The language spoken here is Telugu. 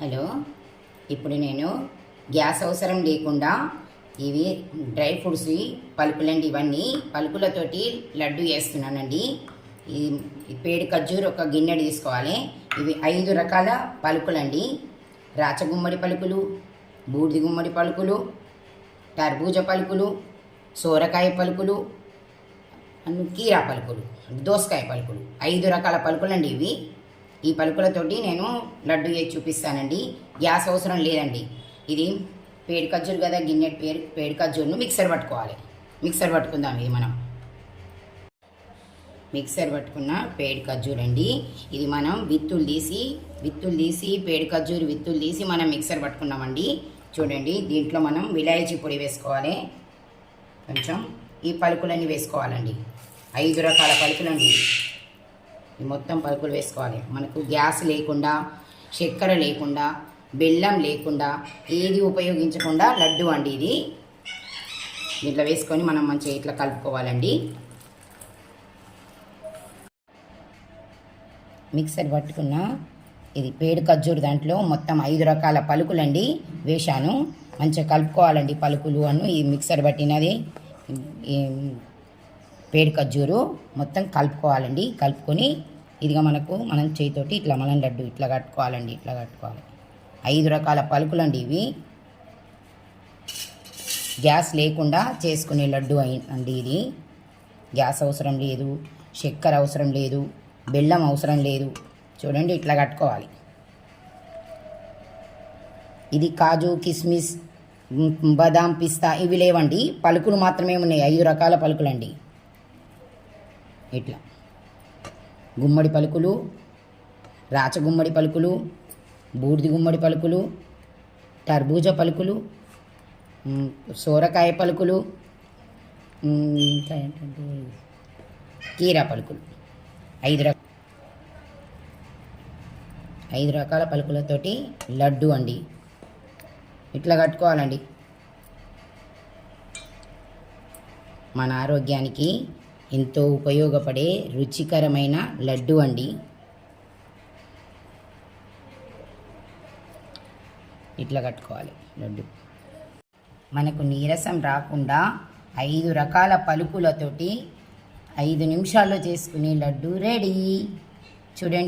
హలో. ఇప్పుడు నేను గ్యాస్ అవసరం లేకుండా ఇవి డ్రై ఫ్రూట్స్ పలుకులండి. ఇవన్నీ పలుకులతోటి లడ్డు చేస్తున్నానండి. ఈ పేడు ఖర్జూర్ ఒక గిన్నె తీసుకోవాలి. ఇవి 5 రకాల పలుకులండి. రాచగుమ్మడి పలుకులు, బూడిది గుమ్మడి పలుకులు, టర్బూజ పలుకులు, సోరకాయ పలుకులు, కీరా పలుకులు, దోసకాయ పలుకులు, 5 రకాల పలుకులండి ఇవి. ఈ పలుకులతోటి నేను లడ్డు చేసి చూపిస్తానండి. గ్యాస్ అవసరం లేదండి. ఇది పేడు ఖర్జూర్ కదా, గిన్నె పేడు ఖర్జూర్ను మిక్సర్ పట్టుకోవాలి. మిక్సర్ పట్టుకుందాం. ఇది మనం మిక్సర్ పట్టుకున్న పేడు ఖర్జూర్ అండి. ఇది మనం విత్తులు తీసి పేడు ఖర్జూర్ విత్తులు తీసి మనం మిక్సర్ పట్టుకున్నామండి. చూడండి, దీంట్లో మనం విలాయచీ పొడి వేసుకోవాలి. కొంచెం ఈ పలుకులన్నీ వేసుకోవాలండి. 5 రకాల పలుకులండి. ఈ మొత్తం పలుకులు వేసుకోవాలి. మనకు గ్యాస్ లేకుండా, చక్కెర లేకుండా, బెల్లం లేకుండా, ఏది ఉపయోగించకుండా లడ్డు అండి ఇది. ఇట్లా వేసుకొని మనం మంచిగా ఇట్లా కలుపుకోవాలండి. మిక్సర్ పట్టుకున్న ఇది పేడు ఖర్జూర్, దాంట్లో మొత్తం 5 రకాల పలుకులండి వేశాను. మంచిగా కలుపుకోవాలండి. పలుకులు అను ఈ మిక్సర్ పట్టినది పేడు ఖర్జూరు మొత్తం కలుపుకోవాలండి. కలుపుకొని ఇదిగా మనం చేతితోటి ఇట్లా మనం లడ్డు ఇట్లా కట్టుకోవాలండి. ఇట్లా కట్టుకోవాలి. 5 రకాల పలుకులండి ఇవి. గ్యాస్ లేకుండా చేసుకునే లడ్డు అండి ఇది. గ్యాస్ అవసరం లేదు, చక్కెర అవసరం లేదు, బెల్లం అవసరం లేదు. చూడండి, ఇట్లా కట్టుకోవాలి. ఇది కాజు, కిస్మిస్, బాదాం, పిస్తా ఇవి లేవండి. పలుకులు మాత్రమే ఉన్నాయి. 5 రకాల పలుకులండి. ఇట్లా గుమ్మడి పలుకులు, రాచగుమ్మడి పలుకులు, బూడిది గుమ్మడి పలుకులు, టర్బూజ పలుకులు, సోరకాయ పలుకులు, ఇంకా ఏంటంటే కీరా పలుకులు. 5 రకాల పలుకులతోటి లడ్డు అండి. ఇట్లా కట్టుకోవాలండి. మన ఆరోగ్యానికి ఎంతో ఉపయోగపడే రుచికరమైన లడ్డు అండి. ఇట్లా కట్టుకోవాలి లడ్డు. మనకు నీరసం రాకుండా 5 రకాల పలుకులతోటి 5 నిమిషాల్లో చేసుకునే లడ్డు రెడీ. చూడండి.